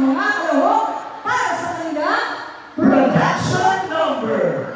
mga kalahok para sa kanilang production number.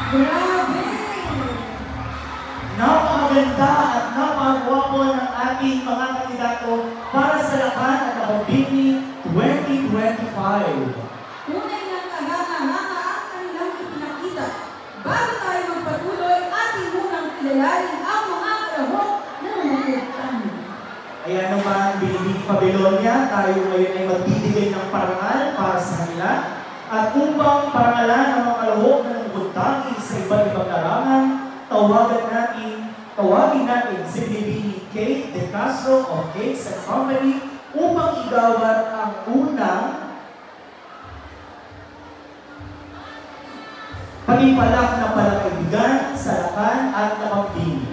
Grabe! Napakaganda at napakagwapo ng ating mga kandidato para sa Lakan at Nakabini 2025. Tunay ng kahanga-hanga ang kanilang ipinakita. Bago tayo magpatuloy, ating munang kilalanin ang mga kalahok na namukutan. Ayan naman, Binibining Babylonia, tayo ngayon ay magbibigay ng parangal para sa kanila. At upang parangalan ang mga kalahok na namukutan sa iba't ibang larangan, tawagin natin si Binibining Kate De Castro of Cakes and Company upang igawad ang unang pagipalak na palakaibigan sa Lakan at Nakabini.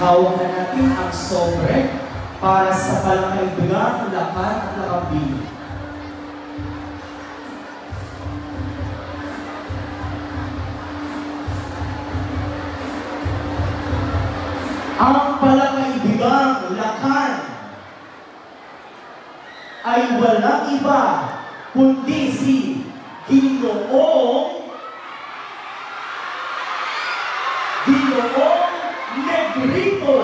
Hawak na natin ang sobre para sa palakaibigan, Lakan at Nakabini. Ang palakaibigang lakan ay walang iba kundi si Ginoong Negrito.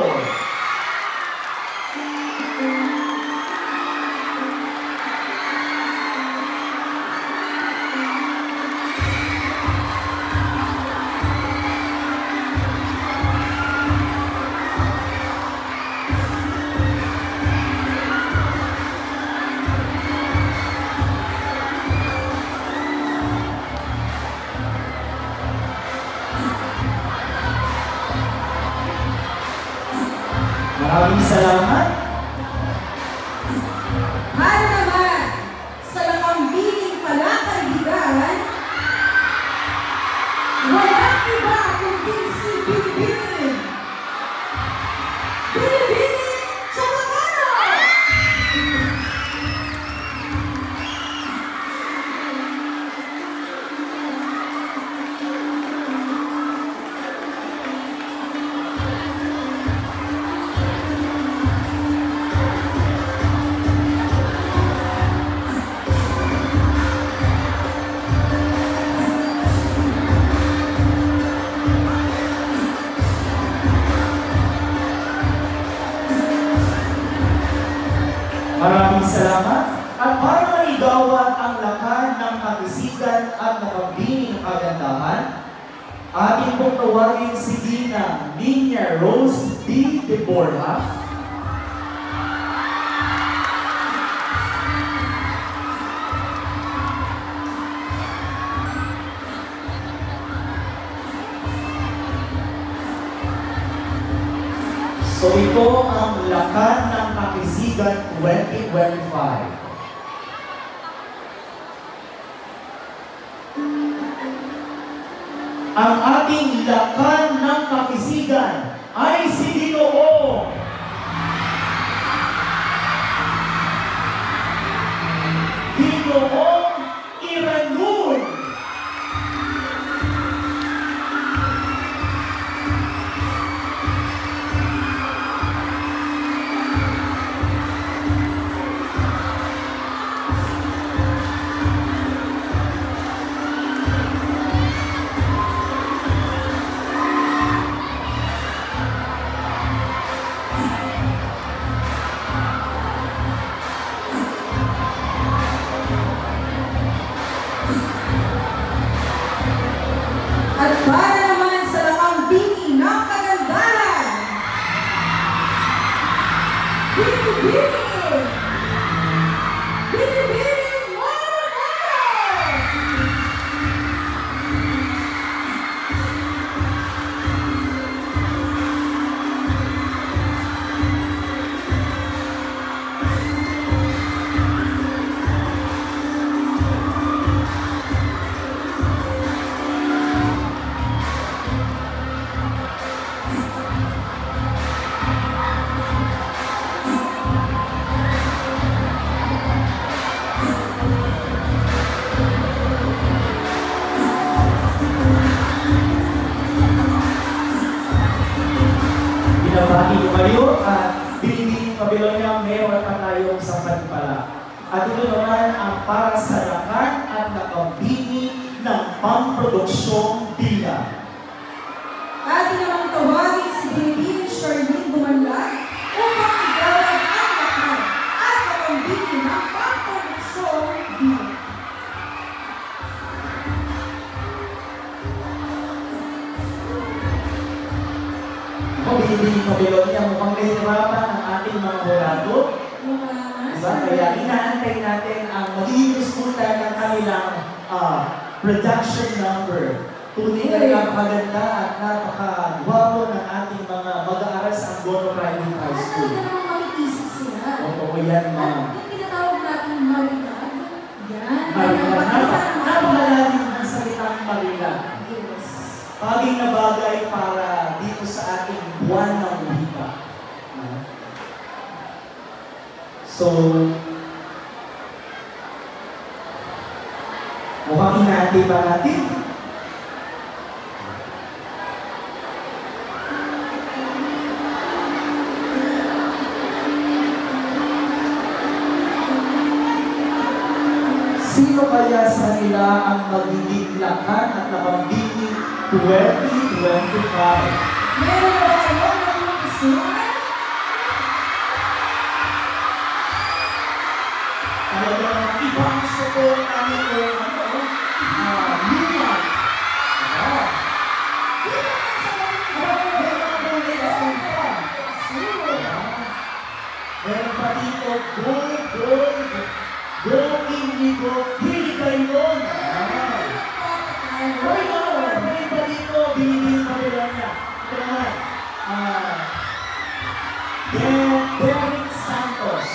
Maraming salamat. Para naman sa nakambing palakaibigan, walang iba kundi si Binibining. Binibining Chacacano! Maraming salamat. At para maigawad ang lakan ng kabisigan at nakabing kagandahan, ating pong tawagin si Dina Niña Rose D. De Borja. So ito ang lakan ng Kakisigan 2025. Ang ating lakan ng Kakisigan ay si Ginoong Iranun. At para naman sa nakambing ng kagandahan, Binibining! Binibining Moros! Binabati ko kayo at Binibining Babilonia, meron pa tayong sapat pala. At ito naman ang para sa lakan at nakabini ng pamproduksyong bila. Atin namang tawagin si Binibining Charlene Bumanlag upang igawad ang lakan at nakambing ng pamproduksyon bill. Binibining Babilonia, mukhang nahihirapan ang ating mga hurado. Diba? Kaya inaantay natin ang magiging resulta ng kanilang production number. Tunay na napakaganda at napakagwapo ng ating mga mag-aaral sa Angono Private High School. Talaga namang makikisip sila. Oo, yan mga. Yung tinatawag natin Marinag, yan. Napakalalim ang salitang Marinag. Yes. Bagay na bagay para dito sa ating buwan ng wika. So, mukhang inaantay pa natin. nila ang magiging lakan at nakambini 2025. Meron ba kayo ng mga isunan? Talaga ng ibang support namin o lumat. Meron pa dito, go Indigo, hindi kayo. Meron pa dito, binibili pa rin niya. Ito naman, Derek Santos.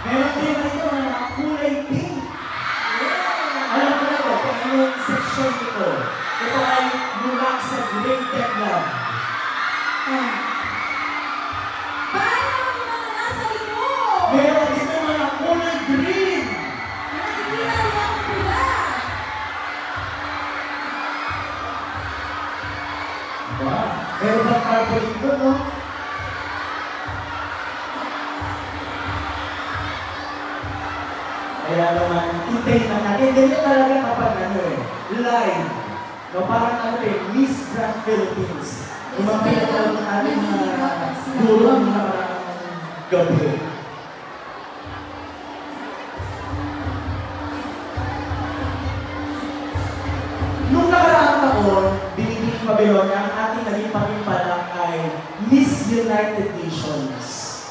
Meron din ito na kulay pink. Alam ko na ito, kung anong section ito. Ito ay mula sa Graded Love. Paano ang mga nasa likod? Meron dito mga kulay green. Nakikita niyo ang pula. Meron ba carbon dito, no? Kaya naman, hintayin na natin. Ganyan talaga kapag live. No, parang Miss Grand Philippines. Yung mga pinatawag ng ating mga guro ng mga gabi. Nung nakaraang taon, Binibining Babylonia, ang ating naging pakimpalang ay Miss United Nations.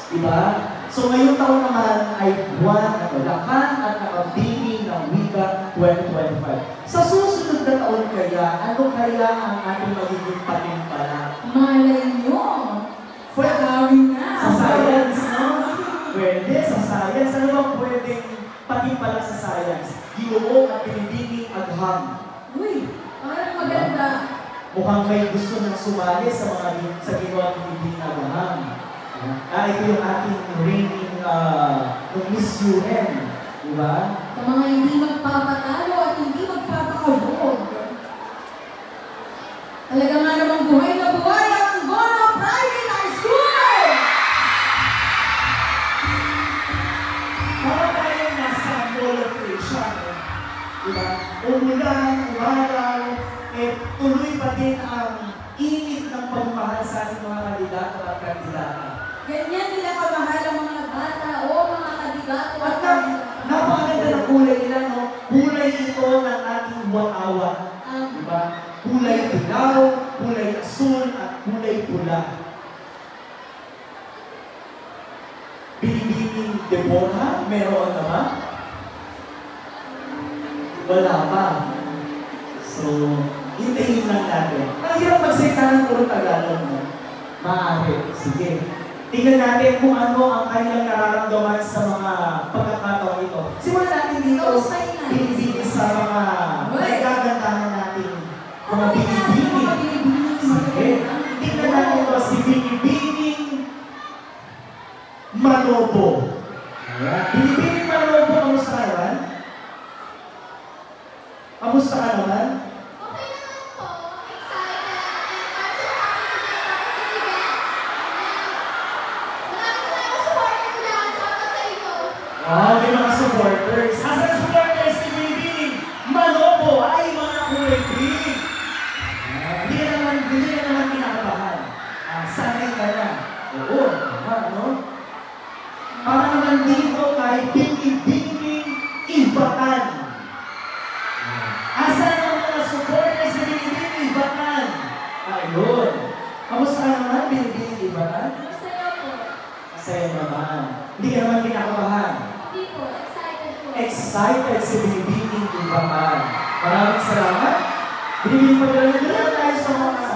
Diba? So ngayong taon naman ay buwan lakan at nakabini ng wika 2025. Sa susunod na taon kaya, ano kaya ang ating magiging patimpala? Malay nyo. Pwede na. Sa science, no? Pwede, sa science. Ano bang pwedeng patimpala sa science? Ginoo at Binibining Agham. Uy, parang maganda. Mukhang may gusto nang sumali sa mga sa ginawa ng Binibining Agham. Ito yung ating reigning Miss UN, di ba? Sa mga hindi magpapatalo at hindi magpapakabog. Talaga nga namang buhay na buhay ang Gono Private High School! Para tayong nasa Mall of Creation, di ba? Umulan, umaraw, tuloy pa din ang init ng pagmamahal sa ating mga kandidato at kandidata. Ganyan nila kamahal ang mga bata o mga kandidato At napakaganda ng kulay nila, no? Kulay ito ng ating buwan-awa. Diba? Kulay dilaw, kulay asul, at kulay pula. Binibining Deborah, meron naman? Wala pa. So, hintayin lang natin. Ang hirap magsalita ng puro Tagalog, no? Maaari. Sige. Tingnan natin kung ano ang kanilang nararamdaman sa mga pagkakataon ito. Simulan natin dito, binibini sa mga nagagandahan natin, mga binibining. Sige. Tingnan natin ito, si Binibining Manobo. Binibining Manobo, kamusta ka naman? Kamusta ka naman? May mga supporters. Asan supporters ni Binibining Manobo ay mga kulay green. Hindi na naman kinakabahan. Sanay ka na. Oo, no? Para naman dito kay Binibining Ibatan. Asan ang mga supporters ni Binibining Ibatan? Ayun. Kamusta ka naman, Binibining Ibatan? Masaya po. Masaya naman. Hindi ka naman kinakabahan. Hindi po, excited po. Excited si Binibining Ibatan. Maraming salamat. Binibining Ibatan, tayo sa mga